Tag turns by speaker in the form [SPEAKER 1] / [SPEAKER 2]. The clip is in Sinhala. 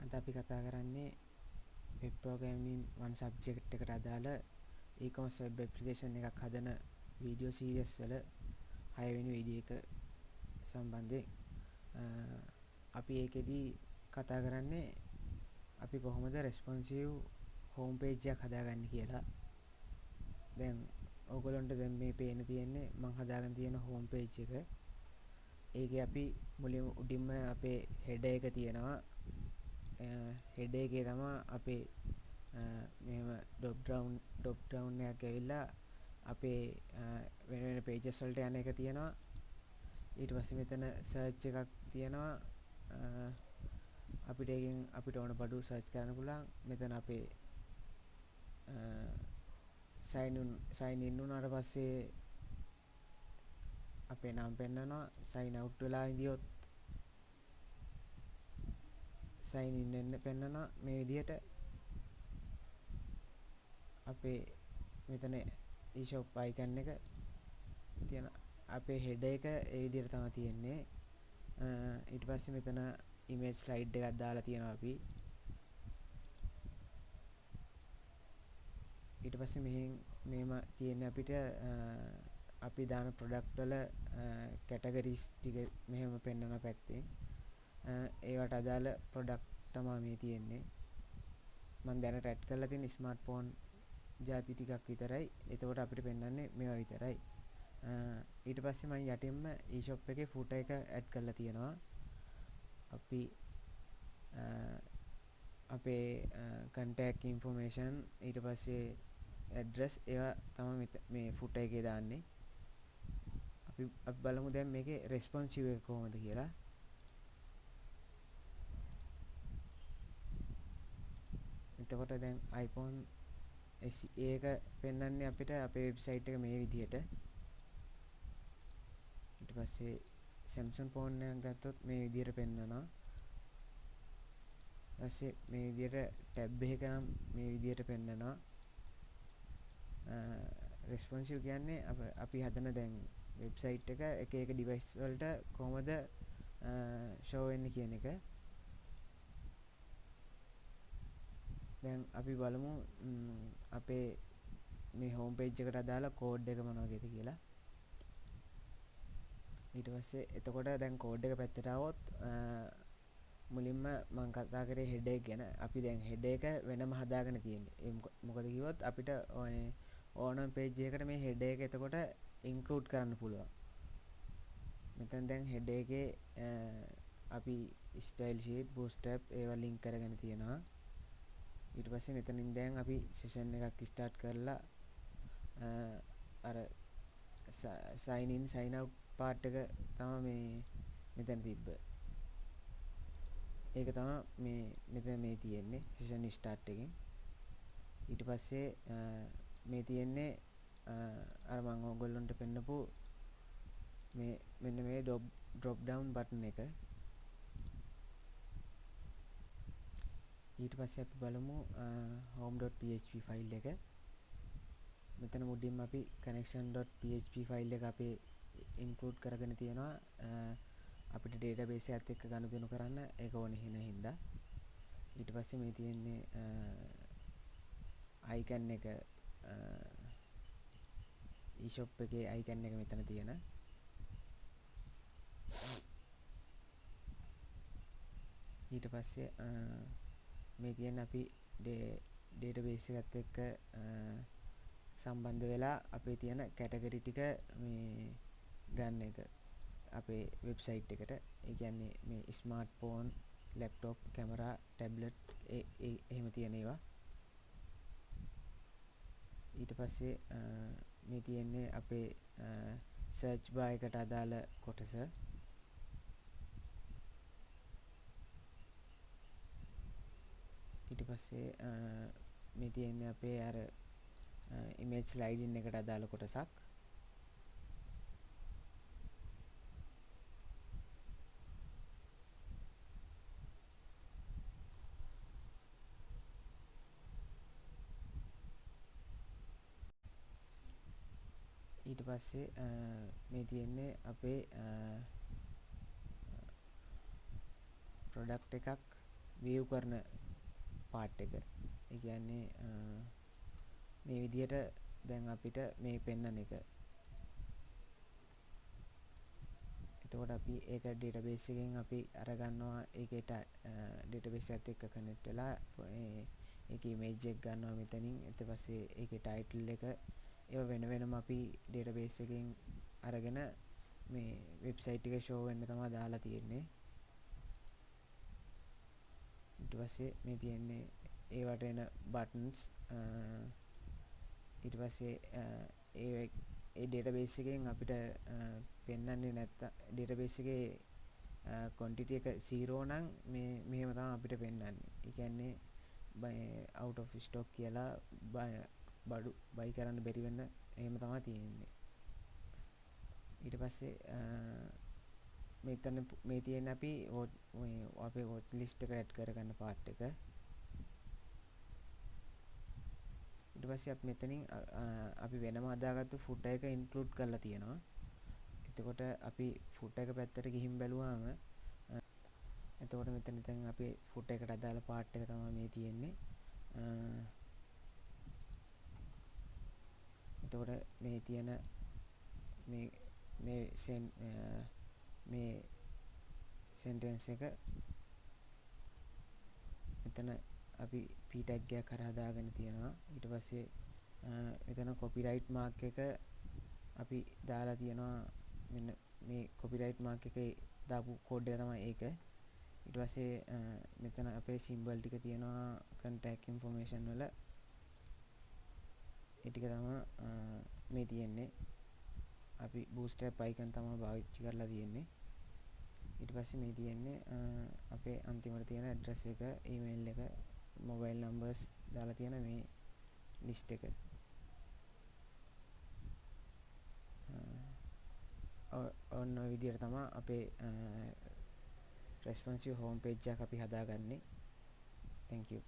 [SPEAKER 1] අද අපි කතා කරන්නේ වෙබ් ප්‍රෝග්‍රෑමින් වන් සබ්ජෙක්ට් එකට අදාළ e-commerce web application එකක් හදන වීඩියෝ සීරීස් වල 6 වෙනි වීඩියෝ එක සම්බන්ධයෙන් අපි ඒකෙදි කතා කරන්නේ අපි කොහොමද responsive home page එකක් හදාගන්නේ කියලා. දැන් ඕගොල්ලන්ට දැන් මේ පේන තියෙන්නේ මම හදාගෙන තියෙන home page එක. ඒකේ අපි මුලින්ම උඩින්ම අපේ header එක තියෙනවා. header එකේ තමයි අපේ මෙහෙම drop down එකක් ඇවිල්ලා අපේ වෙන වෙන pages වලට යන එක තියෙනවා. ඊට පස්සේ මෙතන search එකක් තියෙනවා. අපිට එකෙන් අපිට ඕන බඩු search කරන්න පුළුවන්. මෙතන අපේ sign in වුණාට පස්සේ අපේ නම පෙන්නනවා. sign out වෙලා ඉඳියොත් sign in වෙන්න පෙන්නනවා. මේ විදිහට අපේ මෙතන e-shop icon එක තියෙන අපේ header එක ඒ විදිහට තමයි තියෙන්නේ. ඊට පස්සේ මෙතන image slide එකක් දාලා තියෙනවා අපි. ඊට පස්සේ මෙහෙම තියෙන්නේ අපිට අපි දාන product වල categories ටික මෙහෙම පෙන්වන පැත්තේ ඒවට අදාළ product තමයි මේ තියෙන්නේ. මම දැනට add කරලා තියෙන smartphone ಜಾති ටිකක් විතරයි. එතකොට අපිට පෙන්වන්නේ මේවා විතරයි. ඊට පස්සේ මම යටින්ම e-shop එකේ footer එක add කරලා තියෙනවා. අපි අපේ contact information ඊට පස්සේ address ඒවා තමයි මේ footer එකේ දාන්නේ. අපි බලමු දැන් මේකේ responsive එක කොහොමද කියලා. එතකොට දැන් iPhone SE එක පෙන්වන්නේ අපිට අපේ වෙබ්සයිට් එක මේ විදිහට. ඊට පස්සේ Samsung phone එකක් ගත්තොත් මේ විදිහට පෙන්වනවා. ඊපස්සේ මේ විදිහට tab එකක නම් මේ විදිහට පෙන්වනවා. responsive කියන්නේ අපි හදන දැන් වෙබ්සයිට් එක එක device වලට කොහොමද show වෙන්නේ කියන එක. දැන් අපි බලමු අපේ මේ home page එකට අදාළ code එක මොනවද කියලා. ඊට පස්සේ එතකොට දැන් code එක පැත්තට આવොත් මුලින්ම මම කතා කරේ header එක ගැන. අපි දැන් header එක වෙනම හදාගෙන තියෙන්නේ. මොකද කිව්වොත් අපිට ඕනම page එකකට මේ header එක එතකොට include කරන්න පුළුවන්. මෙතන දැන් header එකේ අපි style sheet, bootstrap ඒවා link කරගෙන තියෙනවා. ඊට පස්සේ මෙතනින් දැන් අපි session එකක් start කරලා අර sign in sign out part එක තමයි මේ මෙතන තිබ්බ. ඒක තමයි මෙතන මේ තියෙන්නේ session start එකෙන්. ඊට පස්සේ මේ තියෙන්නේ අර මම ඔයගොල්ලන්ට පෙන්නපු මේ මෙන්න මේ drop down button එක. ඊට පස්සේ අපි බලමු home.php file එක. මෙතන මුලින්ම අපි connection.php file එක අපේ include කරගෙන තියෙනවා. අපිට database එකත් එක්ක ගනුදෙනු කරන්න ඒක ඕනේ හින්දා. ඊට පස්සේ මේ තියෙන්නේ icon එක e-shop එකේ icon එක මෙතන තියෙන. ඊට පස්සේ මේ තියෙන අපි database එකත් එක්ක සම්බන්ධ වෙලා අපේ තියෙන category ටික මේ ගන්න එක අපේ වෙබ්සයිට් එකට. ඒ කියන්නේ මේ smartphone, laptop, camera, tablet එහෙම තියෙන ඒවා. ඊට පස්සේ මේ තියෙන්නේ අපේ search bar එකට අදාළ කොටස. ඊට පස්සේ මේ තියෙන්නේ අපේ අර image sliding එකට අදාළ කොටසක්. ඊට පස්සේ මේ තියෙන්නේ අපේ product එකක් වේව් කරන පාට් එක. ඒ කියන්නේ මේ විදිහට දැන් අපිට මේ පෙන්වන එක. එතකොට අපි ඒක ඩේටාබේස් එකෙන් අපි අරගන්නවා. ඒකේ ඩේටාබේස් එකත් එක්ක කනෙක්ට් වෙලා ඒකේ ඉමේජ් එක ගන්නවා මෙතනින්. ඊට පස්සේ ඒකේ ටයිටල් එක ඒව වෙන වෙනම අපි ඩේටාබේස් එකෙන් අරගෙන මේ වෙබ්සයිට් එකේ ෂෝ වෙන්න තමයි දාලා තියෙන්නේ. ඊට පස්සේ මේ තියෙන්නේ ඒවට එන බටන්ස්. ඊට පස්සේ ඒ ඩේටාබේස් එකෙන් අපිට පෙන්වන්නේ නැත්නම් ඩේටාබේස් එකේ ක්වොන්ටිටි එක 0 නම් මෙහෙම තමයි අපිට පෙන්වන්නේ. ඒ කියන්නේ out of stock කියලා බඩු බයි කරන්න බැරි වෙන්න එහෙම තමයි තියෙන්නේ. ඊට පස්සේ මෙතන මේ තියෙන අපි අපේ watch list එකට ඇඩ් කරගන්න පාර්ට් එක. ඊට පස්සේ අපි මෙතනින් අපි වෙනම හදාගත්තු footer එක include කරලා තියෙනවා. එතකොට අපි footer එක පැත්තට ගිහින් බැලුවාම එතකොට මෙතන දැන් අපි footer එකට අදාළ පාර්ට් එක තමයි මේ තියෙන්නේ. එතකොට මේ තියෙන මේ sentence එක මෙතන අපි p tag එකක් කරා දාගෙන තියෙනවා. ඊට පස්සේ මෙතන copyright mark එක අපි දාලා තියෙනවා. මෙන්න මේ copyright mark එකේ දාපු කෝඩ් එක තමයි ඒක. ඊට පස්සේ මෙතන අපේ symbol ටික තියෙනවා contact information වල. ඒ ටික තමයි මේ තියෙන්නේ. අපි bootstrap icon තමයි පාවිච්චි කරලා තියෙන්නේ. ඊට පස්සේ මේ තියෙන්නේ අපේ අන්තිමට තියෙන address එක, email එක, mobile numbers දාලා තියෙන මේ list එක. ඔන්න ඔය විදිහට තමයි අපේ responsive home page එකක් අපි හදාගන්නේ. Thank you.